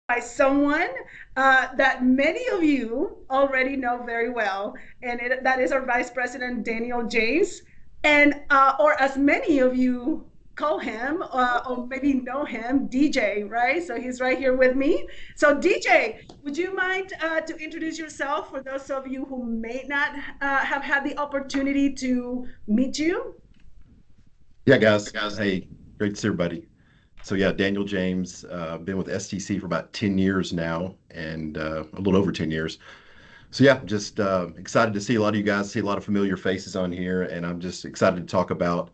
By someone that many of you already know very well, and that is our Vice President Daniel James, and or as many of you call him, or maybe know him, DJ. Right? So he's right here with me. So DJ, would you mind to introduce yourself for those of you who may not have had the opportunity to meet you? Yeah, guys. Hey, great to see everybody. So yeah, Daniel James, been with STC for about 10 years now, and a little over 10 years. So yeah, just excited to see a lot of you guys, see a lot of familiar faces on here, and I'm just excited to talk about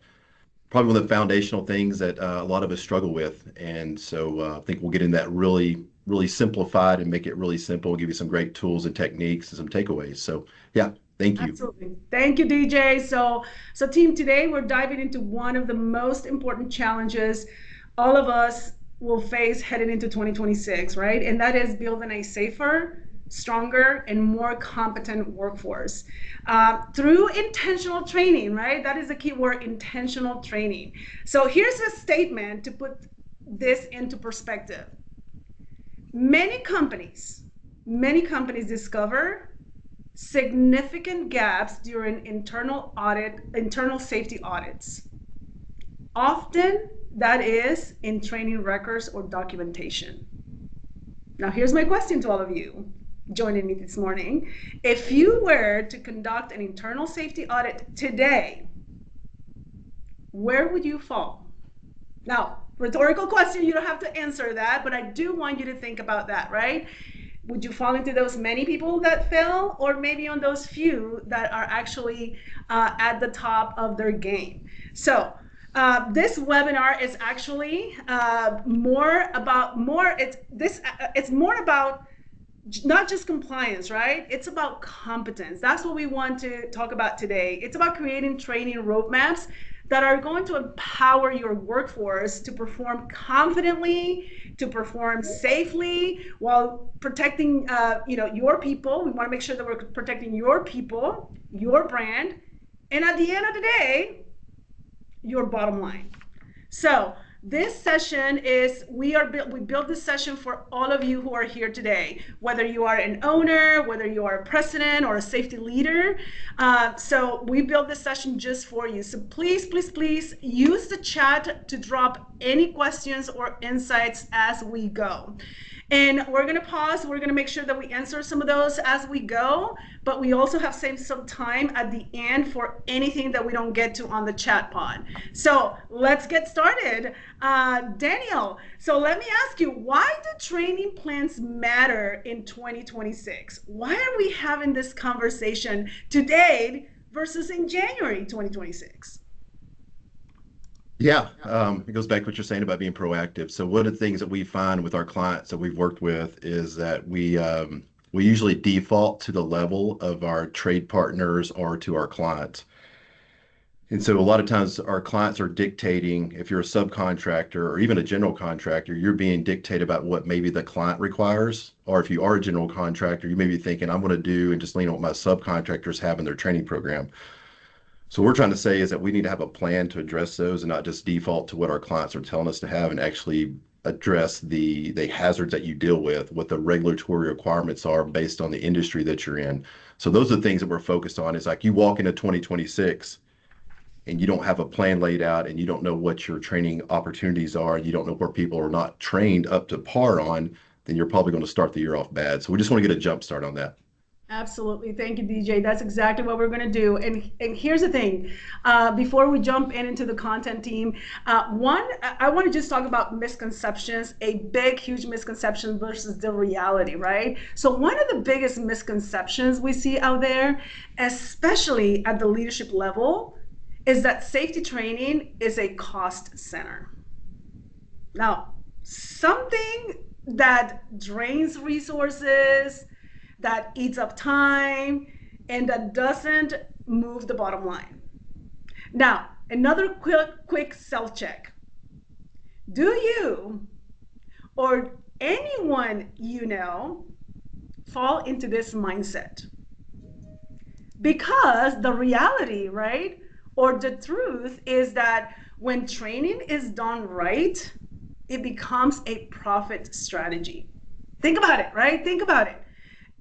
probably one of the foundational things that a lot of us struggle with. And so I think we'll get in that really simplified and make it really simple, give you some great tools and techniques and some takeaways. So yeah, thank you. Absolutely. Thank you, DJ. So team, today we're diving into one of the most important challenges all of us will face heading into 2026, right? And that is building a safer, stronger, and more competent workforce through intentional training, right? That is the key word, intentional training. So here's a statement to put this into perspective. Many companies, many companies discover significant gaps during internal safety audits. Often that is in training records or documentation. Now, here's my question to all of you joining me this morning. If you were to conduct an internal safety audit today, where would you fall? Now, rhetorical question, you don't have to answer that, but I do want you to think about that, right? Would you fall into those many people that fail, or maybe on those few that are actually at the top of their game? So this webinar is actually it's more about not just compliance, right? It's about competence. That's what we want to talk about today. It's about creating training roadmaps that are going to empower your workforce to perform confidently, to perform safely, while protecting, your people. We want to make sure that we're protecting your people, your brand, and at the end of the day, your bottom line. So this session is we built this session for all of you who are here today, whether you are an owner, whether you are a president or a safety leader. So we built this session just for you. So please use the chat to drop any questions or insights as we go. And we're going to pause. We're going to make sure that we answer some of those as we go, but we also have saved some time at the end for anything that we don't get to on the chat pod. So let's get started. Daniel, so let me ask you, why do training plans matter in 2026? Why are we having this conversation today versus in January 2026? Yeah, it goes back to what you're saying about being proactive. So one of the things that we find with our clients that we've worked with is that we usually default to the level of our trade partners or to our clients. And so a lot of times our clients are dictating, if you're a subcontractor or even a general contractor, you're being dictated about what maybe the client requires. Or if you are a general contractor, you may be thinking, I'm going to do and just lean on what my subcontractors have in their training program. So what we're trying to say is that we need to have a plan to address those and not just default to what our clients are telling us to have, and actually address the hazards that you deal with, what the regulatory requirements are based on the industry that you're in. So those are the things that we're focused on. Is like you walk into 2026 and you don't have a plan laid out and you don't know what your training opportunities are, and you don't know where people are not trained up to par on, then you're probably going to start the year off bad. So we just want to get a jump start on that. Absolutely. Thank you, DJ. That's exactly what we're going to do. And here's the thing. Before we jump into the content team, I want to just talk about misconceptions, a big, huge misconception versus the reality, right? So one of the biggest misconceptions we see out there, especially at the leadership level, is that safety training is a cost center. Now, something that drains resources, that eats up time, and that doesn't move the bottom line. Now, another quick self check. Do you or anyone you know fall into this mindset? Because the reality, right, or the truth is that when training is done right, it becomes a profit strategy. Think about it, right? Think about it.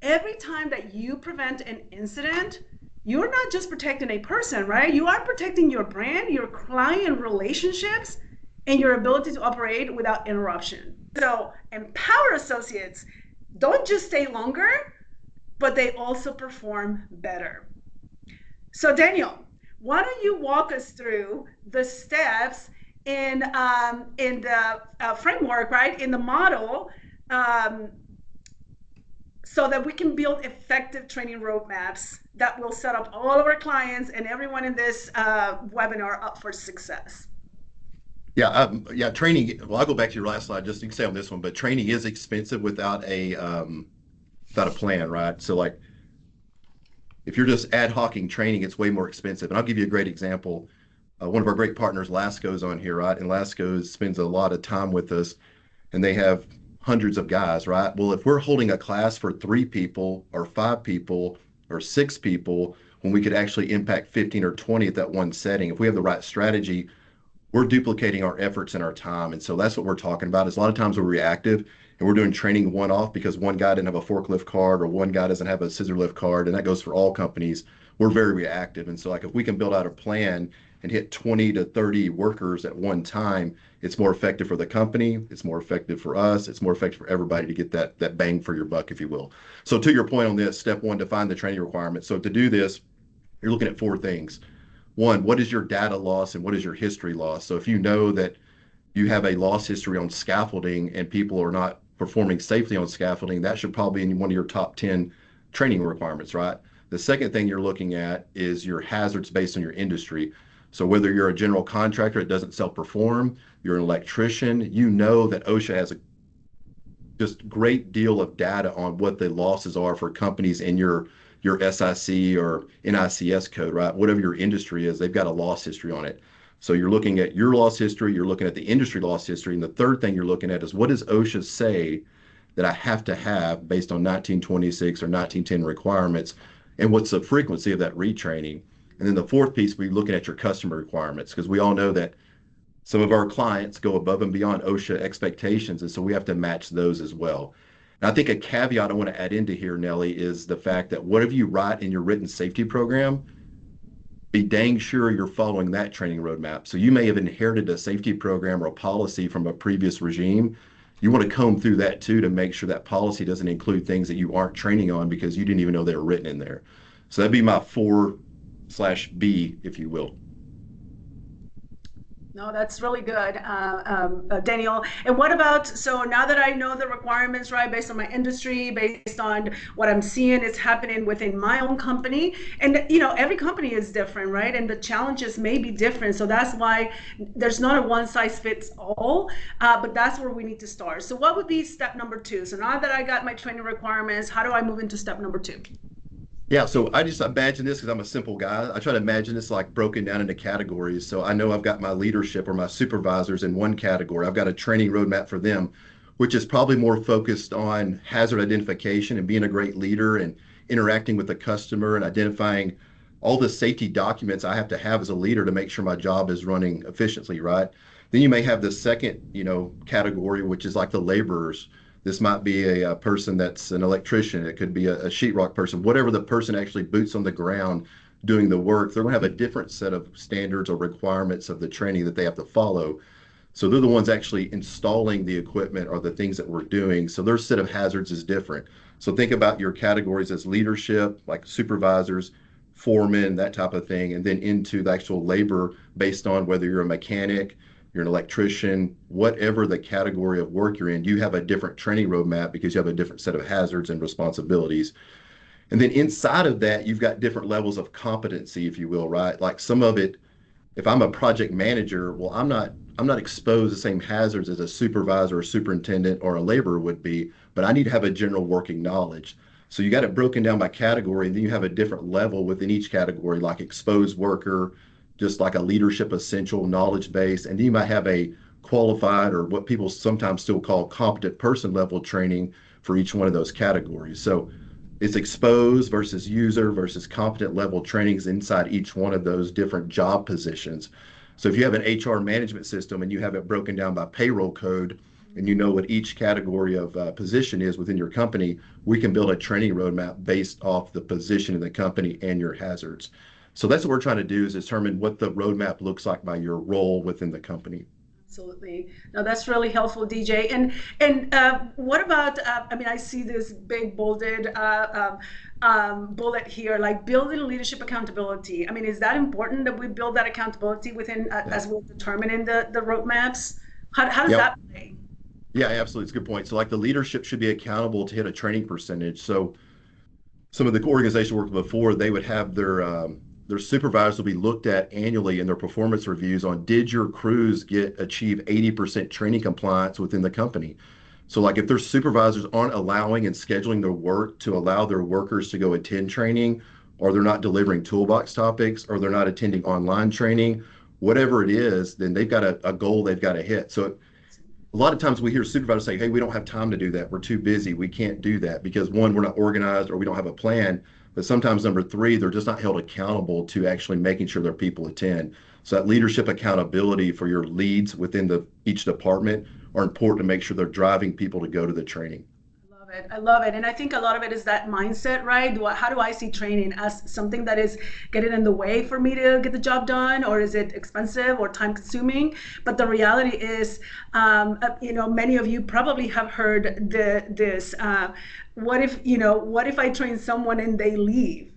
Every time that you prevent an incident, you're not just protecting a person, right? You are protecting your brand, your client relationships, and your ability to operate without interruption. So, empowered associates don't just stay longer, but they also perform better. So, Daniel, why don't you walk us through the steps in the framework, right? In the model, um, so that we can build effective training roadmaps that will set up all of our clients and everyone in this webinar up for success. Yeah, training. Well, I'll go back to your last slide just so you can say on this one, but training is expensive without a plan, right? So like if you're just ad hocing training, it's way more expensive. And I'll give you a great example. One of our great partners, Lasco's on here, right? And Lasco's spends a lot of time with us and they have hundreds of guys, right? Well, if we're holding a class for 3 people or 5 people or 6 people, when we could actually impact 15 or 20 at that one setting, if we have the right strategy, we're duplicating our efforts and our time. And so that's what we're talking about. Is a lot of times we're reactive and we're doing training one off because one guy didn't have a forklift card or one guy doesn't have a scissor lift card. And that goes for all companies. We're very reactive. And so like if we can build out a plan and hit 20 to 30 workers at one time, it's more effective for the company. It's more effective for us. It's more effective for everybody to get that bang for your buck, if you will. So to your point on this, step one, define the training requirements. So to do this, you're looking at 4 things. One, what is your data loss and what is your history loss? So if you know that you have a loss history on scaffolding and people are not performing safely on scaffolding, that should probably be in one of your top 10 training requirements, right? The second thing you're looking at is your hazards based on your industry. So whether you're a general contractor that doesn't self-perform, you're an electrician, you know that OSHA has a just great deal of data on what the losses are for companies in your SIC or NICS code, right? Whatever your industry is, they've got a loss history on it. So you're looking at your loss history, you're looking at the industry loss history, and the third thing you're looking at is what does OSHA say that I have to have based on 1926 or 1910 requirements, and what's the frequency of that retraining? And then the fourth piece, we're looking at your customer requirements, because we all know that some of our clients go above and beyond OSHA expectations, and so we have to match those as well. And I think a caveat I want to add into here, Nellie, is the fact that whatever you write in your written safety program, be dang sure you're following that training roadmap. So you may have inherited a safety program or a policy from a previous regime. You want to comb through that too to make sure that policy doesn't include things that you aren't training on because you didn't even know they were written in there. So that'd be my 4/B, if you will. No, that's really good, Daniel. And what about, so now that I know the requirements, right, based on my industry, based on what I'm seeing is happening within my own company, and every company is different, right? And the challenges may be different. So that's why there's not a one size fits all, but that's where we need to start. So what would be step number 2? So now that I got my training requirements, how do I move into step number 2? Yeah, so I just imagine this because I'm a simple guy. I try to imagine this like broken down into categories. So I know I've got my leadership or my supervisors in one category. I've got a training roadmap for them, which is probably more focused on hazard identification and being a great leader and interacting with the customer and identifying all the safety documents I have to have as a leader to make sure my job is running efficiently, right? Then you may have the second, category, which is like the laborers. This might be a person that's an electrician. It could be a sheetrock person, whatever the person actually boots on the ground doing the work. They're going to have a different set of standards or requirements of the training that they have to follow. So they're the ones actually installing the equipment or the things that we're doing. So their set of hazards is different. So think about your categories as leadership, like supervisors, foremen, that type of thing, and then into the actual labor based on whether you're a mechanic, you're an electrician, whatever the category of work you're in, you have a different training roadmap because you have a different set of hazards and responsibilities. And then inside of that, you've got different levels of competency, if you will, right? Like some of it, if I'm a project manager, well, I'm not exposed to the same hazards as a supervisor or superintendent or a laborer would be, but I need to have a general working knowledge. So you got it broken down by category, and then you have a different level within each category, like exposed worker, just like a leadership essential knowledge base, and then you might have a qualified or what people sometimes still call competent person level training for each one of those categories. So it's exposed versus user versus competent level trainings inside each one of those different job positions. So if you have an HR management system and you have it broken down by payroll code, and you know what each category of position is within your company, we can build a training roadmap based off the position in the company and your hazards. So that's what we're trying to do is determine what the roadmap looks like by your role within the company. Absolutely. No, that's really helpful, DJ. And what about? I mean, I see this big bolded bullet here, like building leadership accountability. I mean, is that important that we build that accountability within Yeah. as we're determining the roadmaps? How does Yep. that play? Yeah, absolutely. It's a good point. So like the leadership should be accountable to hit a training percentage. So some of the organizations worked before, they would have their supervisors will be looked at annually in their performance reviews on did your crews achieve 80% training compliance within the company. So like if their supervisors aren't allowing and scheduling their work to allow their workers to go attend training, or they're not delivering toolbox topics, or they're not attending online training, whatever it is, then they've got a goal they've got to hit. So a lot of times we hear supervisors say, hey, we don't have time to do that. We're too busy. We can't do that because one, we're not organized or we don't have a plan. But sometimes number three, they're just not held accountable to actually making sure their people attend. So that leadership accountability for your leads within each department are important to make sure they're driving people to go to the training. Love it. I love it. And I think a lot of it is that mindset, right? How do I see training as something that is getting in the way for me to get the job done, or is it expensive or time consuming? But the reality is, many of you probably have heard this. What if I train someone and they leave?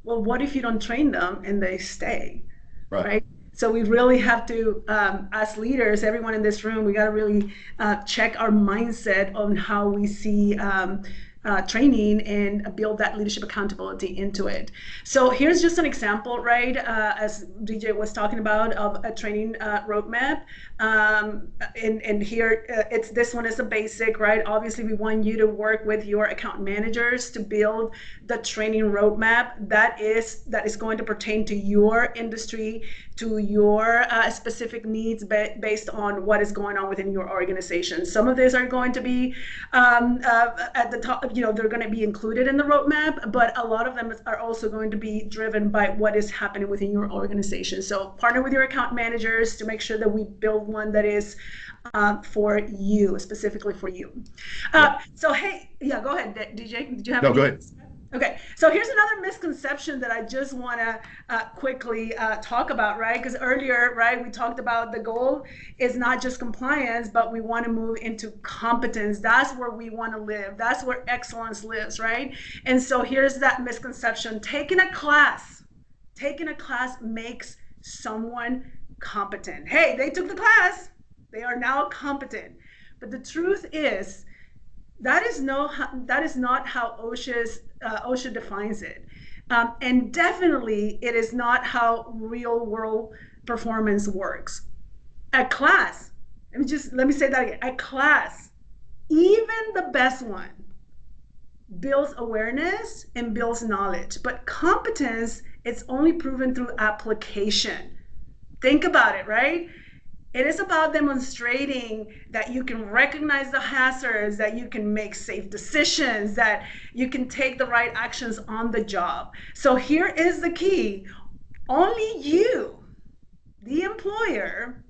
Well, what if you don't train them and they stay? Right. Right? So we really have to, as leaders, everyone in this room, we got to really check our mindset on how we see training and build that leadership accountability into it. So here's just an example, right? As DJ was talking about, of a training roadmap. And here, it's this one is a basic, right? Obviously, we want you to work with your account managers to build the training roadmap that is going to pertain to your industry, to your specific needs based on what is going on within your organization. Some of these are going to be at the top, they're going to be included in the roadmap, but a lot of them are also going to be driven by what is happening within your organization. So partner with your account managers to make sure that we build one that is for you, specifically for you. Yep. So, hey, yeah, go ahead, DJ. Did you have No, go any? ahead. Okay, so here's another misconception that I just want to quickly talk about, right? Because earlier, right, we talked about the goal is not just compliance, but we want to move into competence. That's where we want to live. That's where excellence lives, right? And so here's that misconception. Taking a class makes someone competent. Hey, they took the class. They are now competent. But the truth is, that is not how OSHA defines it, and definitely it is not how real world performance works. A class, let me say that again. A class, even the best one, builds awareness and builds knowledge, but competence is only proven through application. Think about it, right? It is about demonstrating that you can recognize the hazards, that you can make safe decisions, that you can take the right actions on the job. So here is the key. Only you, the employer,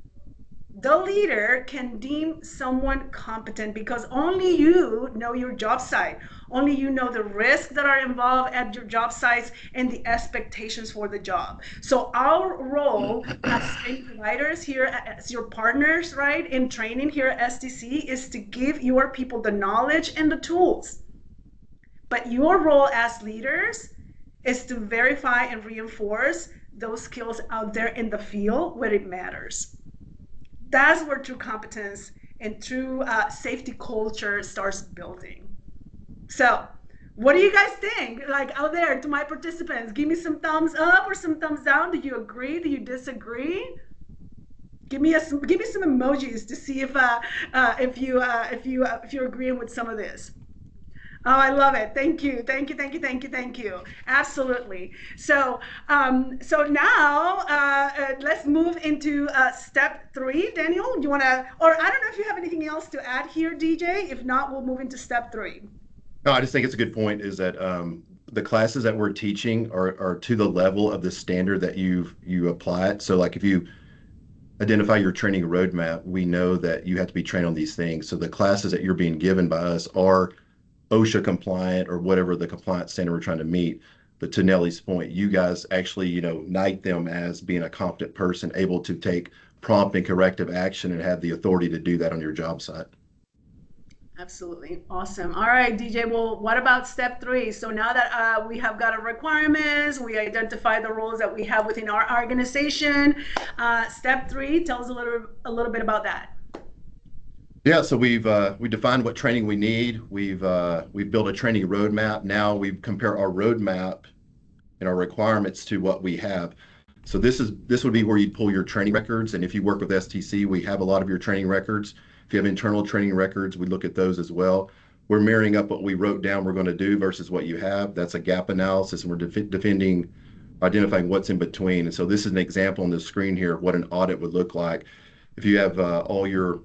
the leader, can deem someone competent because only you know your job site. Only you know the risks that are involved at your job sites and the expectations for the job. So our role as training providers here, as your partners, right, in training here at STC is to give your people the knowledge and the tools. But your role as leaders is to verify and reinforce those skills out there in the field where it matters. That's where true competence and true safety culture starts building. So, what do you guys think? Like out there to my participants, give me some thumbs up or some thumbs down. Do you agree? Do you disagree? Give me some emojis to see if you're agreeing with some of this. Oh, I love it. Thank you. Thank you. Thank you. Thank you. Thank you. Absolutely. So now let's move into step 3. Daniel, do you want to, or I don't know if you have anything else to add here, DJ. If not, we'll move into step 3. No, I just think it's a good point is that the classes that we're teaching are to the level of the standard that you apply it. So like if you identify your training roadmap, we know that you have to be trained on these things. So the classes that you're being given by us are OSHA compliant or whatever the compliance standard we're trying to meet. But to Nellie's point, you guys actually, knight them as being a competent person, able to take prompt and corrective action and have the authority to do that on your job site. Absolutely. Awesome. All right, DJ. Well, what about step three? So now that we have got our requirements, we identify the roles that we have within our organization. Step three, tell us a little bit about that. Yeah, so we defined what training we need. We've built a training roadmap. Now we compare our roadmap and our requirements to what we have. So this would be where you'd pull your training records. And if you work with STC, we have a lot of your training records. If you have internal training records, we look at those as well. We're marrying up what we wrote down we're going to do versus what you have. That's a gap analysis, and we're identifying what's in between. And so this is an example on the screen here of what an audit would look like. If you have all your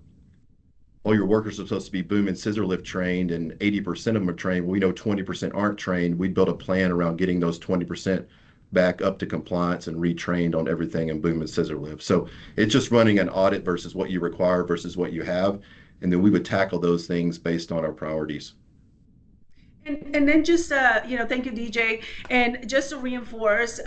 workers are supposed to be boom and scissor lift trained and 80% of them are trained. We know 20% aren't trained. We built a plan around getting those 20% back up to compliance and retrained on everything in boom and scissor lift. So it's just running an audit versus what you require versus what you have. And then we would tackle those things based on our priorities. And then just, thank you, DJ. And just to reinforce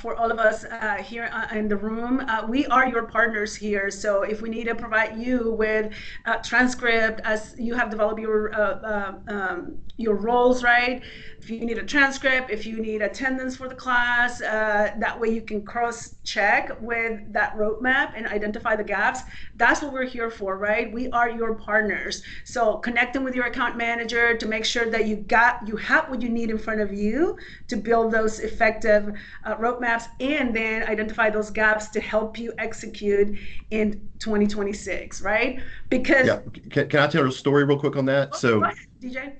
for all of us here in the room, we are your partners here. So if we need to provide you with a transcript as you have developed your roles, right? If you need a transcript, if you need attendance for the class, that way you can cross check with that roadmap and identify the gaps. That's what we're here for, right? We are your partners. So connecting with your account manager to make sure that you have what you need in front of you to build those effective roadmaps, and then identify those gaps to help you execute in 2026, right? Because Yeah. Can I tell a story real quick on that? go So ahead, DJ.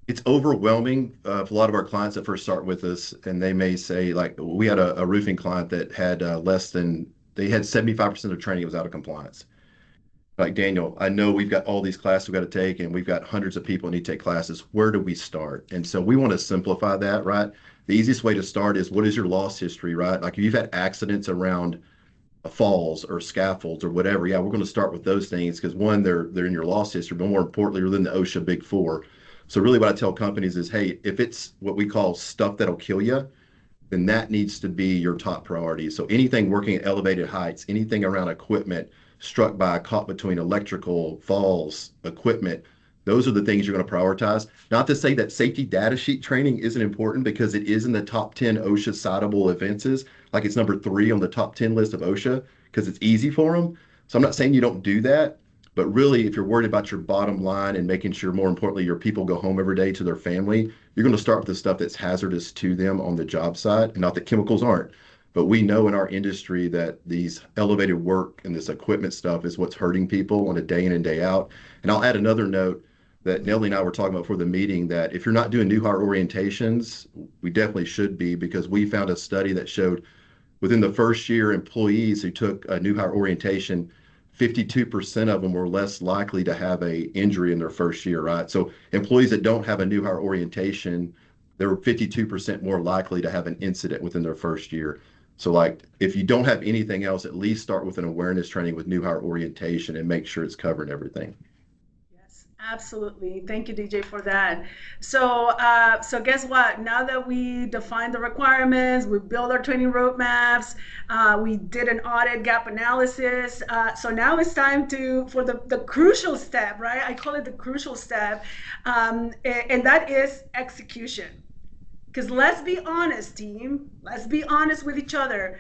it's overwhelming for a lot of our clients that first start with us, and they may say, like, we had a roofing client that had they had 75% of training was out of compliance. Like, Daniel, I know we've got all these classes we've got to take, and we've got hundreds of people who need to take classes. Where do we start? And so we want to simplify that, right? The easiest way to start is, what is your loss history, right? Like, if you've had accidents around falls or scaffolds or whatever, yeah, we're going to start with those things because, one, they're in your loss history, but more importantly, they're in the OSHA Big Four. So really what I tell companies is, hey, if it's what we call stuff that'll kill you, then that needs to be your top priority. So anything working at elevated heights, anything around equipment, struck by, caught between electrical, falls, equipment, those are the things you're going to prioritize. Not to say that safety data sheet training isn't important, because it is in the top 10 OSHA citable offenses. Like, it's number 3 on the top 10 list of OSHA because it's easy for them. So I'm not saying you don't do that, but really, if you're worried about your bottom line and making sure, more importantly, your people go home every day to their family, you're going to start with the stuff that's hazardous to them on the job site. And not that chemicals aren't, but we know in our industry that these elevated work and this equipment stuff is what's hurting people on a day in and day out. And I'll add another note that Nellie and I were talking about before the meeting, that if you're not doing new hire orientations, we definitely should be, because we found a study that showed within the first year, employees who took a new hire orientation, 52% of them were less likely to have a injury in their first year, right? So employees that don't have a new hire orientation, they were 52% more likely to have an incident within their first year. So, like, if you don't have anything else, at least start with an awareness training with new hire orientation and make sure it's covering everything. Yes, absolutely. Thank you, DJ, for that. So, so guess what? Now that we defined the requirements, we built our training roadmaps, we did an audit gap analysis. So now it's time for the crucial step, right? I call it the crucial step, and that is execution. Because let's be honest, team, let's be honest with each other.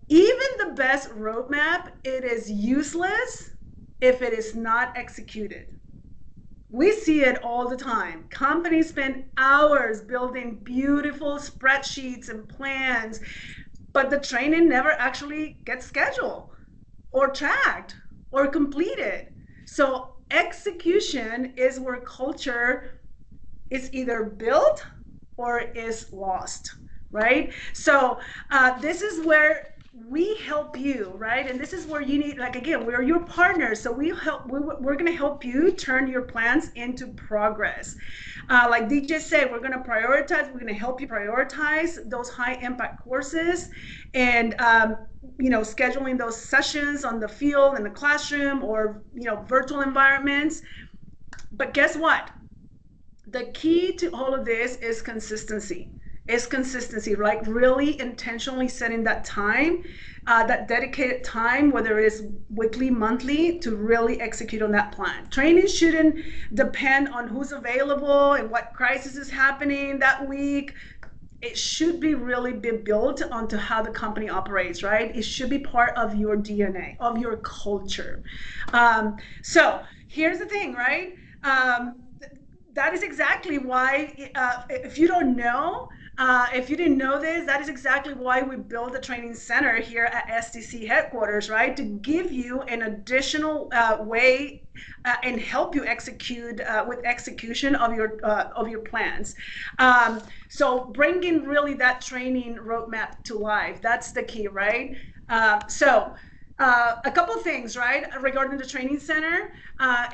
Even the best roadmap, it is useless if it is not executed. We see it all the time. Companies spend hours building beautiful spreadsheets and plans, but the training never actually gets scheduled or tracked or completed. So execution is where culture is either built or is lost, right? So this is where we help you, right? And this is where you need, like, again, we're your partners. So we're going to help you turn your plans into progress. Like DJ said, we're going to prioritize, we're going to help you prioritize those high impact courses and, scheduling those sessions on the field, in the classroom, or, virtual environments. But guess what? The key to all of this is consistency. Is consistency, like really intentionally setting that time, that dedicated time, whether it's weekly, monthly, to really execute on that plan. Training shouldn't depend on who's available and what crisis is happening that week. It should be really be built onto how the company operates, right? It should be part of your DNA, of your culture. So here's the thing, right? That is exactly why, if you don't know, if you didn't know this, that is exactly why we built the training center here at STC headquarters, right? To give you an additional way and help you execute with execution of your plans. So bringing really that training roadmap to life, that's the key, right? A couple of things, right, regarding the training center.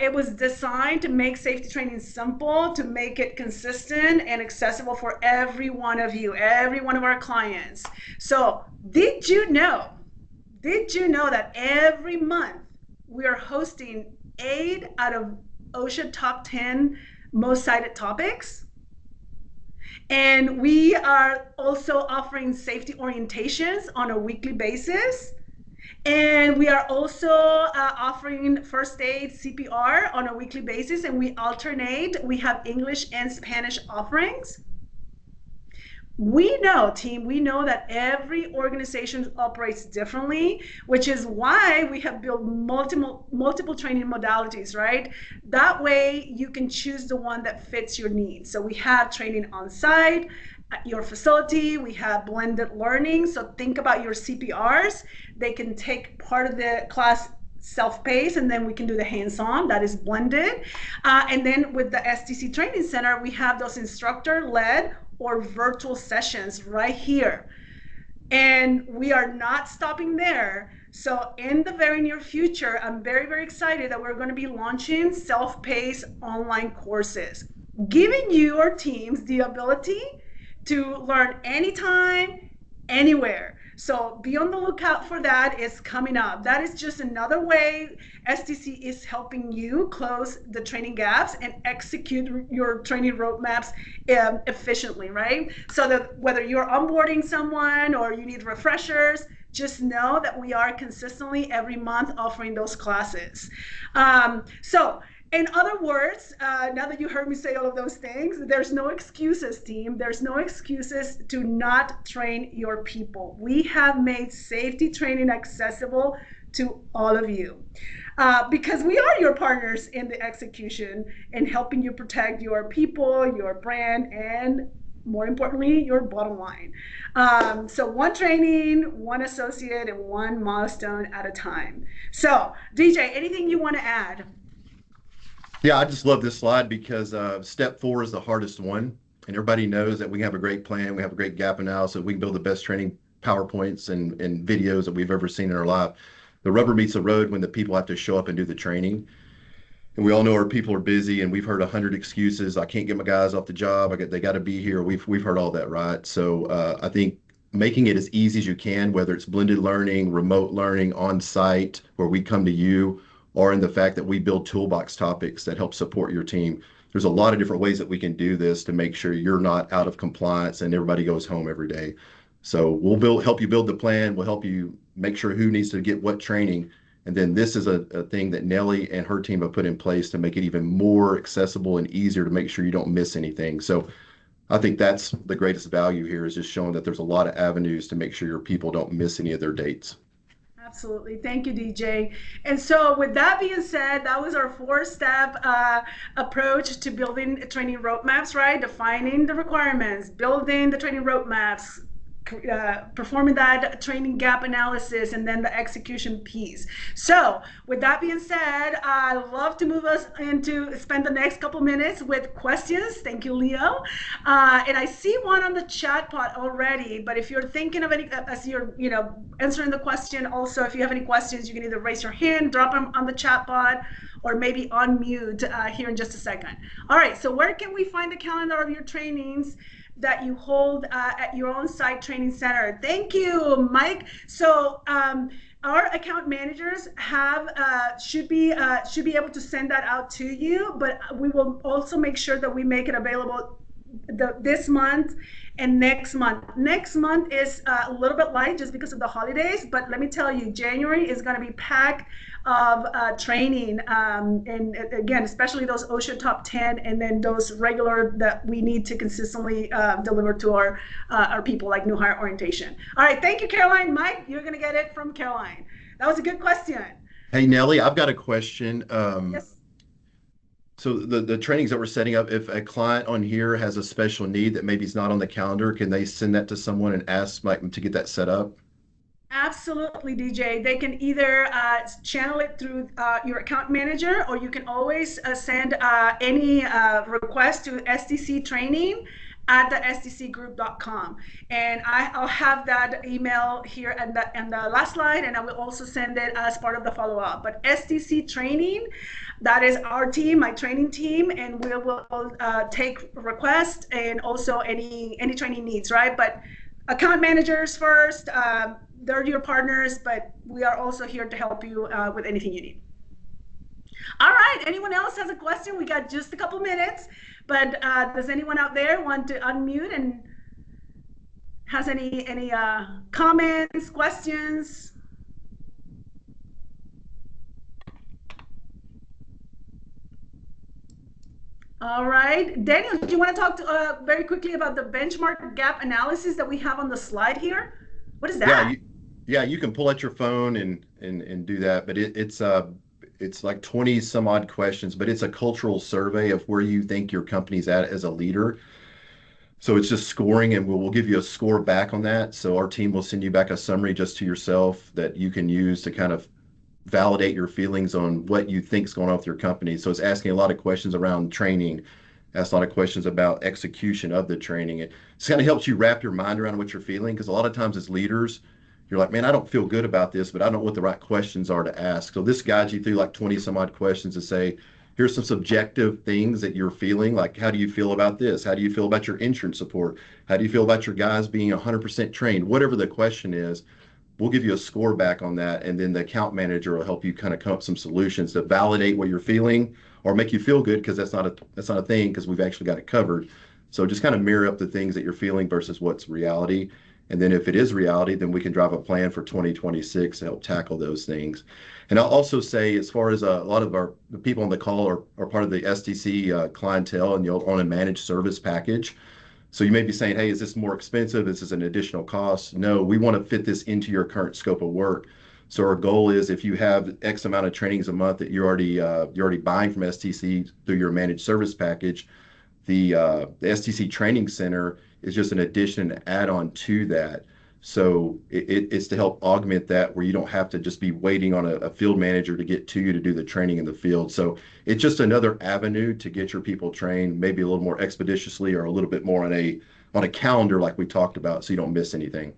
It was designed to make safety training simple, to make it consistent and accessible for every one of you, every one of our clients. So did you know that every month we are hosting 8 out of OSHA top 10 most cited topics? And we are also offering safety orientations on a weekly basis. And we are also offering first aid CPR on a weekly basis, and we alternate. We have English and Spanish offerings. We know, team, we know that every organization operates differently, which is why we have built multiple training modalities, right? That way you can choose the one that fits your needs. So we have training on site at your facility. We have blended learning. So think about your CPRs. They can take part of the class self-paced, and then we can do the hands-on. That is blended. And then with the STC Training Center, we have those instructor-led or virtual sessions right here. And we are not stopping there. So in the very near future, I'm very, very excited that we're going to be launching self-paced online courses, giving your teams the ability to learn anytime, anywhere. So be on the lookout for that. It's coming up. That is just another way STC is helping you close the training gaps and execute your training roadmaps efficiently, right? So that whether you're onboarding someone or you need refreshers, just know that we are consistently every month offering those classes. So in other words, now that you heard me say all of those things, there's no excuses, team. There's no excuses to not train your people. We have made safety training accessible to all of you because we are your partners in the execution and helping you protect your people, your brand, and more importantly, your bottom line. So one training, one associate, and one milestone at a time. So DJ, anything you want to add? Yeah, I just love this slide because step 4 is the hardest one. And everybody knows that we have a great plan. We have a great gap analysis. We can build the best training PowerPoints and videos that we've ever seen in our life. The rubber meets the road when the people have to show up and do the training. And we all know our people are busy, and we've heard 100 excuses. I can't get my guys off the job. They got to be here. We've heard all that, right? So I think making it as easy as you can, whether it's blended learning, remote learning, on site, where we come to you, or in the fact that we build toolbox topics that help support your team. There's a lot of different ways that we can do this to make sure you're not out of compliance and everybody goes home every day. So we'll help you build the plan. We'll help you make sure who needs to get what training. And then this is a thing that Nelly and her team have put in place to make it even more accessible and easier to make sure you don't miss anything. So I think that's the greatest value here, is just showing that there's a lot of avenues to make sure your people don't miss any of their dates. Absolutely. Thank you, DJ. And so with that being said, that was our 4-step approach to building training roadmaps, right? Defining the requirements, building the training roadmaps, performing that training gap analysis and then the execution piece. So with that being said, I love to move us into spend the next couple minutes with questions. Thank you, Leo. And I see one on the chat pod already, but if you're thinking of any, as you're, answering the question, also, if you have any questions, you can either raise your hand, drop them on the chat pod, or maybe unmute here in just a second. All right, so where can we find the calendar of your trainings that you hold at your on-site training center? Thank you, Mike. So our account managers should be able to send that out to you, but we will also make sure that we make it available this month and next month. Next month is a little bit light just because of the holidays, but let me tell you, January is going to be packed of training, and again, especially those OSHA top 10, and then those regular that we need to consistently deliver to our people, like new hire orientation. All right, thank you, Caroline. Mike, you're going to get it from Caroline. That was a good question. Hey, Nelly, I've got a question. Yes. So the trainings that we're setting up, if a client on here has a special need that maybe is not on the calendar, can they send that to someone and ask Mike to get that set up? Absolutely, DJ. They can either channel it through your account manager, or you can always send any request to STC Training at the stcgroup.com. And I'll have that email here and the last slide, and I will also send it as part of the follow-up. But STC Training, that is our team, my training team, and we will take requests and also any training needs, right? But account managers first, they're your partners, but we are also here to help you with anything you need. All right, anyone else has a question? We got just a couple minutes, but does anyone out there want to unmute and has any comments, questions? All right, Daniel, do you want to talk very quickly about the benchmark gap analysis that we have on the slide here? What is that? You can pull out your phone and do that, but it's like 20 some odd questions, but it's a cultural survey of where you think your company's at as a leader. So it's just scoring, and we'll give you a score back on that. So our team will send you back a summary just to yourself that you can use to kind of validate your feelings on what you think is going on with your company. So it's asking a lot of questions around training, asks a lot of questions about execution of the training. It kind of helps you wrap your mind around what you're feeling, because a lot of times as leaders, you're like, man, I don't feel good about this, but I don't know what the right questions are to ask. So this guides you through like 20 some odd questions to say, here's some subjective things that you're feeling. Like, how do you feel about this? How do you feel about your insurance support? How do you feel about your guys being 100% trained? Whatever the question is, we'll give you a score back on that. And then the account manager will help you kind of come up with some solutions to validate what you're feeling or make you feel good, because that's not a thing, because we've actually got it covered. So just kind of mirror up the things that you're feeling versus what's reality. And then if it is reality, then we can drive a plan for 2026 to help tackle those things. And I'll also say, as far as a lot of the people on the call are part of the STC clientele, and you're on a managed service package. So you may be saying, hey, is this more expensive? Is this an additional cost? No, we want to fit this into your current scope of work. So our goal is, if you have X amount of trainings a month that you're already buying from STC through your managed service package, the STC Training Center is just an addition, an add-on to that. So it's to help augment that, where you don't have to just be waiting on a field manager to get to you to do the training in the field. So it's just another avenue to get your people trained, maybe a little more expeditiously, or a little bit more on a calendar like we talked about, so you don't miss anything.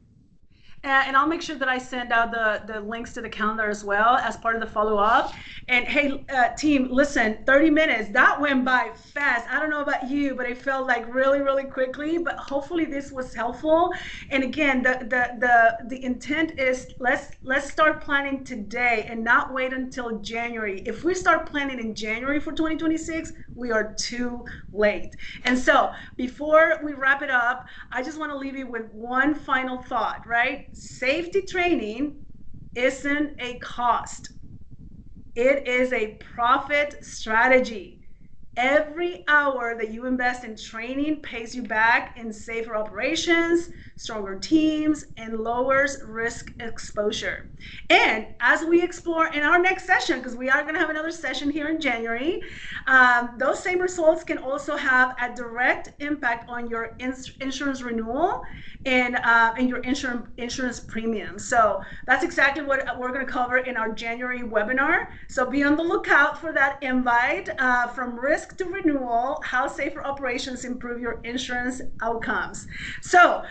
And I'll make sure that I send out the links to the calendar as well as part of the follow-up. And hey, team, listen, 30 minutes, that went by fast. I don't know about you, but it felt like really, really quickly, but hopefully this was helpful. And again, the intent is, let's start planning today and not wait until January. If we start planning in January for 2026, we are too late. And so before we wrap it up, I just want to leave you with one final thought, right? Safety training isn't a cost. It is a profit strategy. Every hour that you invest in training pays you back in safer operations, stronger teams, and lowers risk exposure. And as we explore in our next session, because we are going to have another session here in January, those same results can also have a direct impact on your insurance renewal and your insurance premium. So that's exactly what we're going to cover in our January webinar. So be on the lookout for that invite. From risk to renewal, how safer operations improve your insurance outcomes. So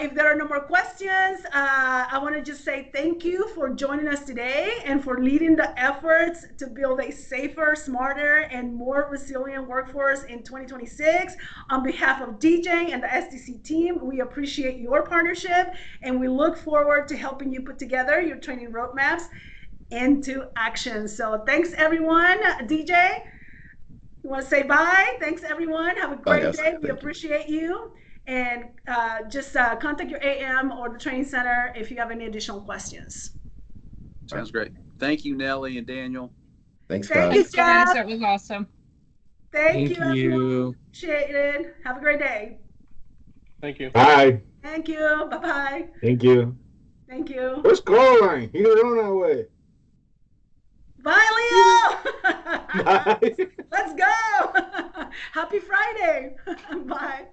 if there are no more questions, I want to just say thank you for joining us today and for leading the efforts to build a safer, smarter, and more resilient workforce in 2026. On behalf of DJ and the STC team, we appreciate your partnership, and we look forward to helping you put together your training roadmaps into action. So thanks, everyone. DJ, you want to say bye? Thanks, everyone. Have a great day. We appreciate you. And just contact your AM or the training center if you have any additional questions. Sounds great. Thank you, Nellie and Daniel. Thanks, guys. Thank you, Jeff. That was awesome. Thank you, everyone. Appreciate it. Have a great day. Thank you. Bye. Thank you. Bye-bye. Thank you. Thank you. Where's Caroline? He was on our way. Bye, Leo. Bye. Let's go. Happy Friday. Bye.